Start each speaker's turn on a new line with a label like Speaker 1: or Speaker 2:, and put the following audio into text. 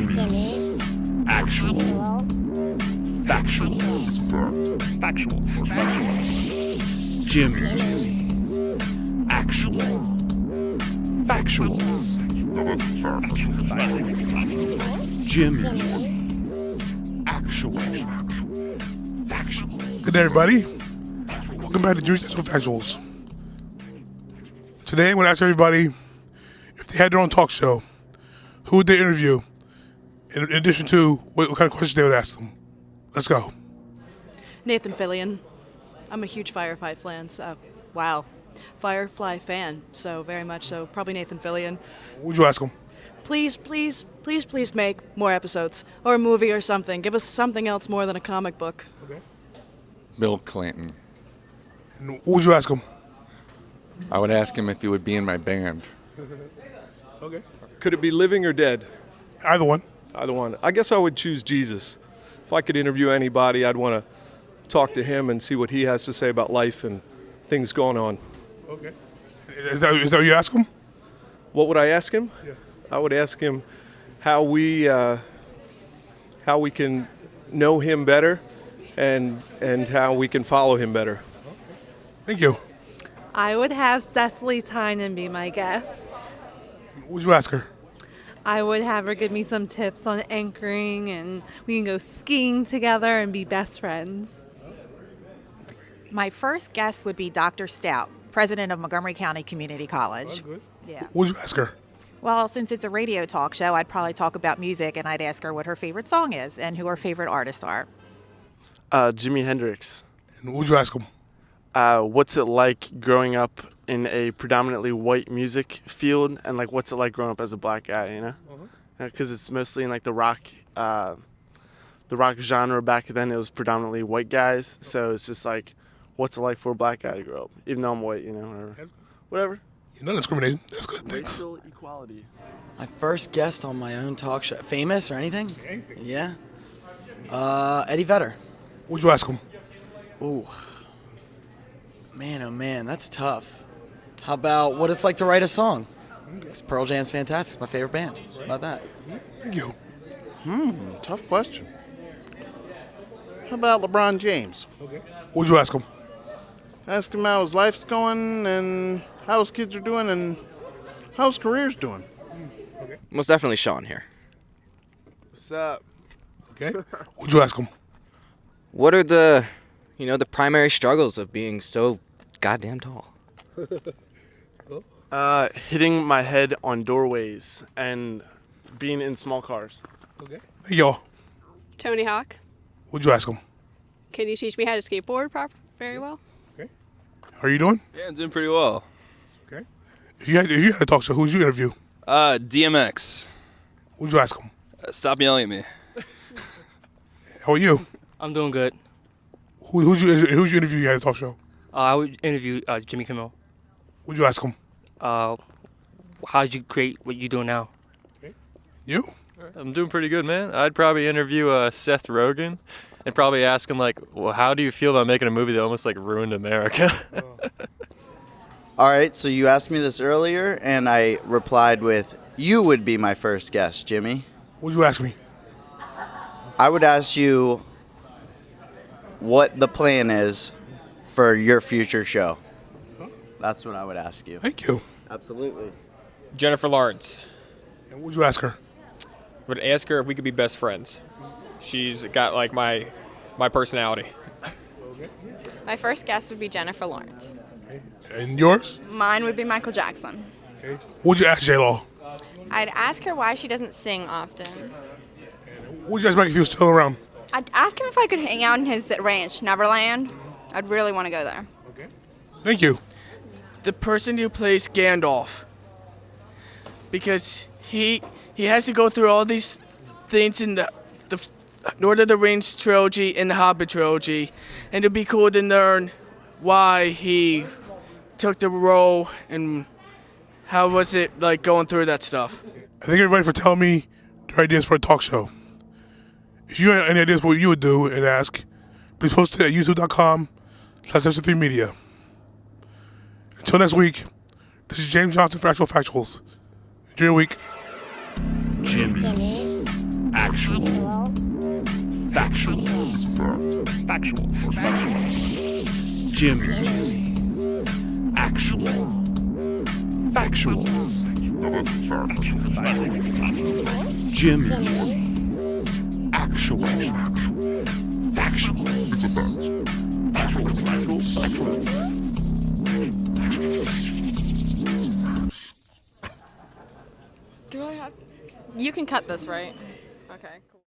Speaker 1: Jimmie's Actual Factuals. Jimmie's Actual Factuals. Jimmie's Actual Factuals.
Speaker 2: Good day, everybody. Welcome back to Jimmie's Actual Factuals. Today, I'm going to ask everybody if they had their own talk show, who would they interview? In addition to what kind of questions they would ask them. Let's go.
Speaker 3: Nathan Fillion. I'm a huge Firefly fan, Firefly fan, so very much so. Probably Nathan Fillion.
Speaker 2: What would you ask them?
Speaker 3: Please make more episodes or a movie or something. Give us something else more than a comic book.
Speaker 2: Okay.
Speaker 4: Bill Clinton.
Speaker 2: And what would you ask him?
Speaker 4: I would ask him if he would be in my band.
Speaker 2: Okay.
Speaker 5: Could it be living or dead?
Speaker 2: Either one.
Speaker 5: Either one. I guess I would choose Jesus. If I could interview anybody, I'd want to talk to him and see what he has to say about life and things going on.
Speaker 2: Okay. Is that what you ask him?
Speaker 5: What would I ask him?
Speaker 2: Yeah.
Speaker 5: I would ask him how we can know him better and how we can follow him better.
Speaker 2: Thank you.
Speaker 6: I would have Cecily Tynan be my guest.
Speaker 2: What would you ask her?
Speaker 6: I would have her give me some tips on anchoring, and we can go skiing together and be best friends.
Speaker 7: My first guest would be Dr. Stout, president of Montgomery County Community College.
Speaker 2: Good.
Speaker 7: Yeah.
Speaker 2: What would you ask her?
Speaker 7: Well, since it's a radio talk show, I'd probably talk about music, and I'd ask her what her favorite song is and who her favorite artists are.
Speaker 8: Jimi Hendrix.
Speaker 2: And what would you ask him?
Speaker 8: What's it like growing up in a predominantly white music field, and like what's it like growing up as a black guy, you know? Because it's mostly in like the rock genre. Back then it was predominantly white guys, so it's just like, what's it like for a black guy to grow up, even though I'm white, you know, or whatever.
Speaker 2: No discrimination. That's good. Thanks.
Speaker 8: Racial equality.
Speaker 9: My first guest on my own talk show. Famous or anything?
Speaker 2: Anything.
Speaker 9: Yeah. Eddie Vedder.
Speaker 2: What would you ask him?
Speaker 9: Ooh. Man, oh man, that's tough. How about what it's like to write a song? 'Cause Pearl Jam's fantastic. It's my favorite band. How about that?
Speaker 2: Thank you.
Speaker 10: Tough question. How about LeBron James?
Speaker 2: Okay. What would you ask him?
Speaker 10: Ask him how his life's going and how his kids are doing and how his career's doing.
Speaker 11: Most definitely Sean here.
Speaker 5: What's up?
Speaker 2: Okay. What would you ask him?
Speaker 11: What are the primary struggles of being so goddamn tall?
Speaker 8: Hitting my head on doorways and being in small cars.
Speaker 2: Okay. Hey, y'all.
Speaker 12: Tony Hawk.
Speaker 2: What would you ask him?
Speaker 12: Can you teach me how to skateboard very well?
Speaker 2: Okay. How are you doing?
Speaker 5: Yeah, I'm doing pretty well.
Speaker 2: Okay. If you had a talk show, who would you interview?
Speaker 5: DMX.
Speaker 2: What would you ask him?
Speaker 5: Stop yelling at me.
Speaker 2: How are you?
Speaker 13: I'm doing good.
Speaker 2: Who'd you interview? You had a talk show.
Speaker 13: I would interview Jimmy Kimmel.
Speaker 2: What'd you ask him?
Speaker 13: How did you create what you're doing now?
Speaker 2: Okay. You?
Speaker 14: I'm doing pretty good, man. I'd probably interview Seth Rogen and probably ask him, like, well, how do you feel about making a movie that almost, like, ruined America?
Speaker 15: All right, so you asked me this earlier, and I replied with, you would be my first guest, Jimmy.
Speaker 2: What'd you ask me?
Speaker 15: I would ask you what the plan is for your future show. That's what I would ask you.
Speaker 2: Thank you.
Speaker 15: Absolutely.
Speaker 16: Jennifer Lawrence.
Speaker 2: And what'd you ask her?
Speaker 16: Would ask her if we could be best friends. She's got like my personality.
Speaker 17: My first guest would be Jennifer Lawrence.
Speaker 2: Okay. And yours?
Speaker 17: Mine would be Michael Jackson.
Speaker 2: Okay. What'd you ask J-Law?
Speaker 17: I'd ask her why she doesn't sing often.
Speaker 2: What'd you ask Mike if he was still around?
Speaker 17: I'd ask him if I could hang out in his ranch, Neverland. I'd really want to go there.
Speaker 2: Okay. Thank you.
Speaker 18: The person who plays Gandalf. Because he has to go through all these things in the Lord of the Rings trilogy and the Hobbit trilogy. And it'd be cool to learn why he took the role and how was it like going through that stuff.
Speaker 2: I thank everybody for telling me their ideas for a talk show. If you have any ideas for what you would do and ask, please post it at youtube.com/FC3media. Until next week, this is James Johnson for Actual Factuals. Enjoy your week.
Speaker 1: Jimmie's Actual. Factuals. Factuals. Jimmie's. Actual. Factuals. Jimmie. Actual. Factuals.
Speaker 19: Do I have? You can cut this, right? Okay. Cool.